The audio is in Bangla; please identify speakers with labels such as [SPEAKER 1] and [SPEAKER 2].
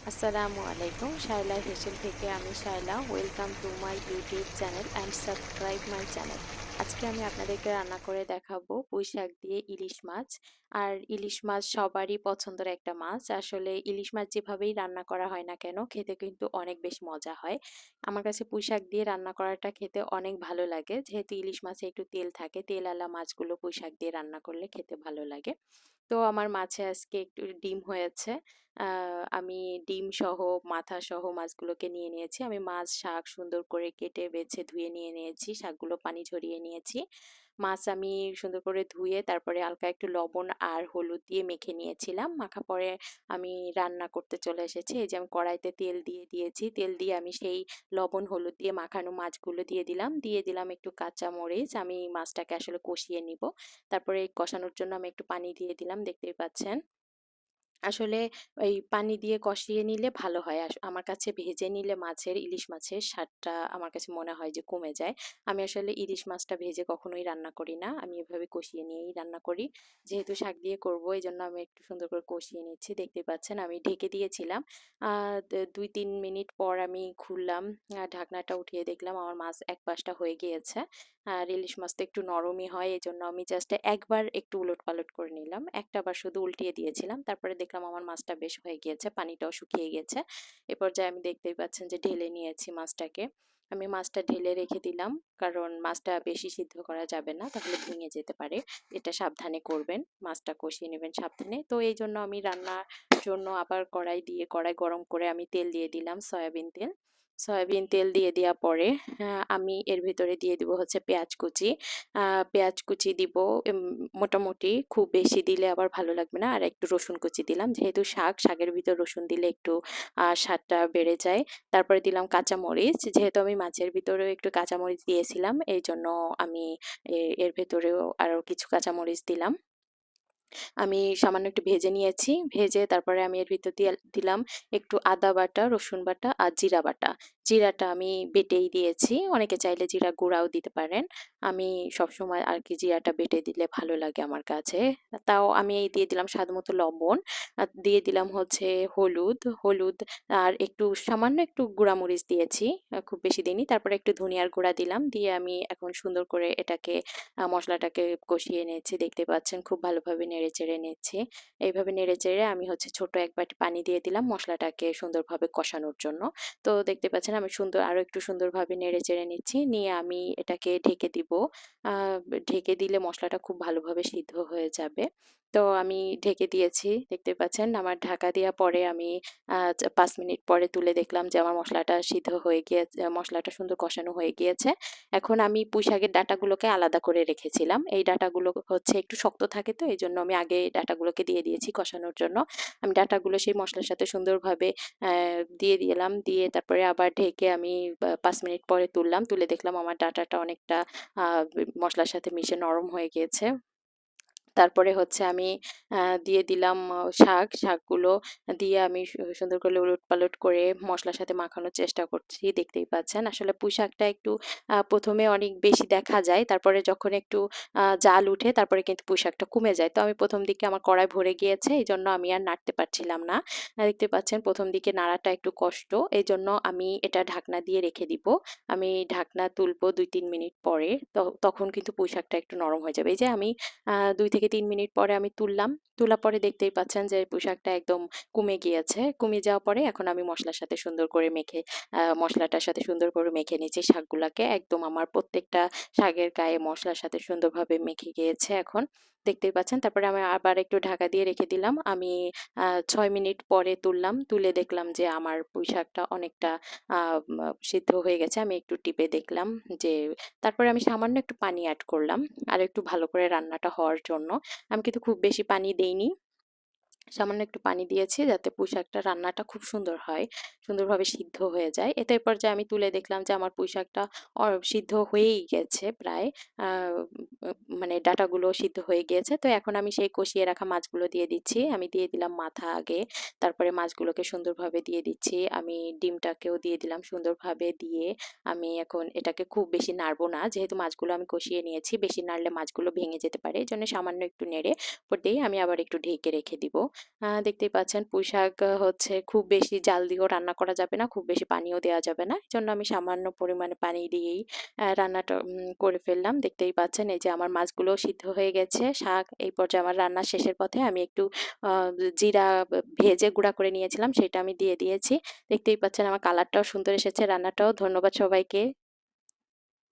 [SPEAKER 1] আসসালামু আলাইকুম, শায়লা হেসেল থেকে আমি Shaila. Welcome to my YouTube channel and subscribe my channel. আজকে আমি আপনাদেরকে রান্না করে দেখাবো পুঁই শাক দিয়ে ইলিশ মাছ। আর ইলিশ মাছ সবারই পছন্দের একটা মাছ। আসলে ইলিশ মাছ যেভাবেই রান্না করা হয় না কেন, খেতে কিন্তু অনেক বেশ মজা হয়। আমার কাছে পুঁই শাক দিয়ে রান্না করাটা খেতে অনেক ভালো লাগে, যেহেতু ইলিশ মাছে একটু তেল থাকে। তেলওয়ালা মাছগুলো পুঁই শাক দিয়ে রান্না করলে খেতে ভালো লাগে। তো আমার মাছে আজকে একটু ডিম হয়েছে। আমি ডিম সহ মাথা সহ মাছগুলোকে নিয়ে নিয়েছি। আমি মাছ শাক সুন্দর করে কেটে বেছে ধুয়ে নিয়ে নিয়েছি, শাকগুলো পানি ঝরিয়ে নিয়েছি। মাছ আমি সুন্দর করে ধুয়ে তারপরে হালকা একটু লবণ আর হলুদ দিয়ে মেখে নিয়েছিলাম। মাখা পরে আমি রান্না করতে চলে এসেছি। এই যে আমি কড়াইতে তেল দিয়ে দিয়েছি, তেল দিয়ে আমি সেই লবণ হলুদ দিয়ে মাখানো মাছগুলো দিয়ে দিলাম একটু কাঁচা মরিচ। আমি মাছটাকে আসলে কষিয়ে নিব। তারপরে এই কষানোর জন্য আমি একটু পানি দিয়ে দিলাম, দেখতেই পাচ্ছেন। আসলে এই পানি দিয়ে কষিয়ে নিলে ভালো হয়। আমার কাছে ভেজে নিলে ইলিশ মাছের স্বাদটা আমার কাছে মনে হয় যে কমে যায়। আমি আসলে ইলিশ মাছটা ভেজে কখনোই রান্না করি না। আমি এভাবে কষিয়ে নিয়েই রান্না করি। যেহেতু শাক দিয়ে করব, এজন্য আমি একটু সুন্দর করে কষিয়ে নিচ্ছি। দেখতেই পাচ্ছেন আমি ঢেকে দিয়েছিলাম। ২-৩ মিনিট পর আমি খুললাম। ঢাকনাটা উঠিয়ে দেখলাম আমার মাছ এক পাশটা হয়ে গিয়েছে। আর ইলিশ মাছ তো একটু নরমই হয়, এজন্য আমি জাস্ট একবার একটু উলটপালট করে নিলাম। একটা বার শুধু উল্টিয়ে দিয়েছিলাম। তারপরে দেখলাম আমার মাছটা বেশ হয়ে গিয়েছে, পানিটাও শুকিয়ে গেছে। এ পর্যায়ে আমি দেখতেই পাচ্ছেন যে ঢেলে নিয়েছি মাছটাকে। আমি মাছটা ঢেলে রেখে দিলাম, কারণ মাছটা বেশি সিদ্ধ করা যাবে না, তাহলে ভেঙে যেতে পারে। এটা সাবধানে করবেন, মাছটা কষিয়ে নেবেন সাবধানে। তো এই জন্য আমি রান্নার জন্য আবার কড়াই গরম করে আমি তেল দিয়ে দিলাম, সয়াবিন তেল। সয়াবিন তেল দিয়ে দেওয়ার পরে আমি এর ভিতরে দিয়ে দিব হচ্ছে পেঁয়াজ কুচি। পেঁয়াজ কুচি দিব, মোটামুটি খুব বেশি দিলে আবার ভালো লাগবে না। আর একটু রসুন কুচি দিলাম, যেহেতু শাকের ভিতর রসুন দিলে একটু স্বাদটা বেড়ে যায়। তারপরে দিলাম কাঁচামরিচ, যেহেতু আমি মাছের ভিতরেও একটু কাঁচামরিচ দিয়েছিলাম, এই জন্য আমি এর ভেতরেও আরো কিছু কাঁচামরিচ দিলাম। আমি সামান্য একটু ভেজে নিয়েছি। ভেজে তারপরে আমি এর ভিতর দিয়ে দিলাম একটু আদা বাটা, রসুন বাটা আর জিরা বাটা। জিরাটা আমি বেটেই দিয়েছি। অনেকে চাইলে জিরা গুঁড়াও দিতে পারেন। আমি সবসময় আর কি জিরাটা বেটে দিলে ভালো লাগে আমার কাছে। তাও আমি এই দিয়ে দিলাম স্বাদমতো লবণ। আর দিয়ে দিলাম হচ্ছে হলুদ আর একটু সামান্য একটু গুঁড়ামরিচ দিয়েছি। খুব বেশি দিইনি। তারপরে একটু ধনিয়ার গুঁড়া দিলাম। দিয়ে আমি এখন সুন্দর করে এটাকে মশলাটাকে কষিয়ে নিয়েছি, দেখতে পাচ্ছেন খুব ভালোভাবে নেড়ে চেড়ে নিচ্ছি। এইভাবে নেড়ে চেড়ে আমি হচ্ছে ছোট এক বাটি পানি দিয়ে দিলাম মশলাটাকে সুন্দরভাবে কষানোর জন্য। তো দেখতে পাচ্ছেন আমি আরো একটু সুন্দরভাবে নেড়ে চেড়ে নিচ্ছি, নিয়ে আমি এটাকে ঢেকে দিব। ঢেকে দিলে মশলাটা খুব ভালোভাবে সিদ্ধ হয়ে যাবে। তো আমি ঢেকে দিয়েছি, দেখতে পাচ্ছেন আমার ঢাকা দেওয়া পরে আমি ৫ মিনিট পরে তুলে দেখলাম যে আমার মশলাটা সিদ্ধ হয়ে গিয়েছে, মশলাটা সুন্দর কষানো হয়ে গিয়েছে। এখন আমি পুঁইশাকের ডাঁটাগুলোকে আলাদা করে রেখেছিলাম। এই ডাঁটাগুলো হচ্ছে একটু শক্ত থাকে, তো এইজন্য আমি আগে ডাঁটাগুলোকে দিয়ে দিয়েছি কষানোর জন্য। আমি ডাঁটাগুলো সেই মসলার সাথে সুন্দরভাবে দিয়ে দিলাম। দিয়ে তারপরে আবার ঢেকে আমি ৫ মিনিট পরে তুললাম। তুলে দেখলাম আমার ডাঁটাটা অনেকটা আ মসলার সাথে মিশে নরম হয়ে গিয়েছে। তারপরে হচ্ছে আমি দিয়ে দিলাম শাকগুলো দিয়ে আমি সুন্দর করে উলটপালট করে মসলার সাথে মাখানোর চেষ্টা করছি। দেখতেই পাচ্ছেন। আসলে পুঁই শাকটা একটু ১ম এ অনেক বেশি দেখা যায়। তারপরে যখন একটু জাল উঠে তারপরে কিন্তু পুঁই শাকটা কমে যায়। তো আমি ১ম দিকে আমার কড়াই ভরে গিয়েছে, এজন্য আমি আর নাড়তে পারছিলাম না। দেখতে পাচ্ছেন ১ম দিকে নাড়াটা একটু কষ্ট। এজন্য আমি এটা ঢাকনা দিয়ে রেখে দিব। আমি ঢাকনা তুলবো ২-৩ মিনিট পরে। তখন কিন্তু পুঁই শাকটা একটু নরম হয়ে যাবে। এই যে আমি ২ থেকে ৩ মিনিট পরে আমি তুললাম। তোলার পরে দেখতেই পাচ্ছেন যে পোশাকটা একদম কমে গিয়েছে। কমে যাওয়ার পরে এখন আমি মসলাটার সাথে সুন্দর করে মেখে নিচ্ছি শাকগুলাকে। একদম আমার প্রত্যেকটা শাকের গায়ে মসলার সাথে সুন্দরভাবে মেখে গিয়েছে এখন। দেখতেই পাচ্ছেন। তারপরে আমি আবার একটু ঢাকা দিয়ে রেখে দিলাম। আমি ৬ মিনিট পরে তুললাম। তুলে দেখলাম যে আমার পুঁই শাকটা অনেকটা আ মা সিদ্ধ হয়ে গেছে। আমি একটু টিপে দেখলাম যে, তারপরে আমি সামান্য একটু পানি এড করলাম। আরেকটু ভালো করে রান্নাটা হওয়ার জন্য। আমি কিন্তু খুব বেশি পানি দেইনি। সামান্য একটু পানি দিয়েছি যাতে পুঁই শাকটা রান্নাটা খুব সুন্দর হয়, সুন্দরভাবে সিদ্ধ হয়ে যায়। এতে পর্যায়ে আমি তুলে দেখলাম যে আমার পুঁই শাকটা সিদ্ধ হয়েই গেছে প্রায়। আ মানে ডাঁটাগুলো সিদ্ধ হয়ে গিয়েছে। তো এখন আমি সেই কষিয়ে রাখা মাছগুলো দিয়ে দিচ্ছি। আমি দিয়ে দিলাম মাথা আগে, তারপরে মাছগুলোকে সুন্দরভাবে দিয়ে দিচ্ছি। আমি ডিমটাকেও দিয়ে দিলাম সুন্দরভাবে দিয়ে আমি এখন এটাকে খুব বেশি নাড়বো না। যেহেতু মাছগুলো আমি কষিয়ে নিয়েছি, বেশি নাড়লে মাছগুলো ভেঙে যেতে পারে। এজন্য সামান্য একটু নেড়ে দিয়ে আমি আবার একটু ঢেকে রেখে দিব। দেখতেই পাচ্ছেন পুঁইশাক হচ্ছে খুব বেশি জাল দিয়েও রান্না করা যাবে না, খুব বেশি পানিও দেওয়া যাবে না। এজন্য আমি সামান্য পরিমাণে পানি দিয়েই রান্নাটা করে ফেললাম। দেখতেই পাচ্ছেন এই যে আমার মাছগুলোও সিদ্ধ হয়ে গেছে। শাক এই পর্যায়ে আমার রান্নার শেষের পথে আমি একটু আ জিরা ভেজে গুঁড়া করে নিয়েছিলাম সেটা আমি দিয়ে দিয়েছি। দেখতেই পাচ্ছেন আমার কালারটাও সুন্দর এসেছে রান্নাটাও। ধন্যবাদ সবাইকে।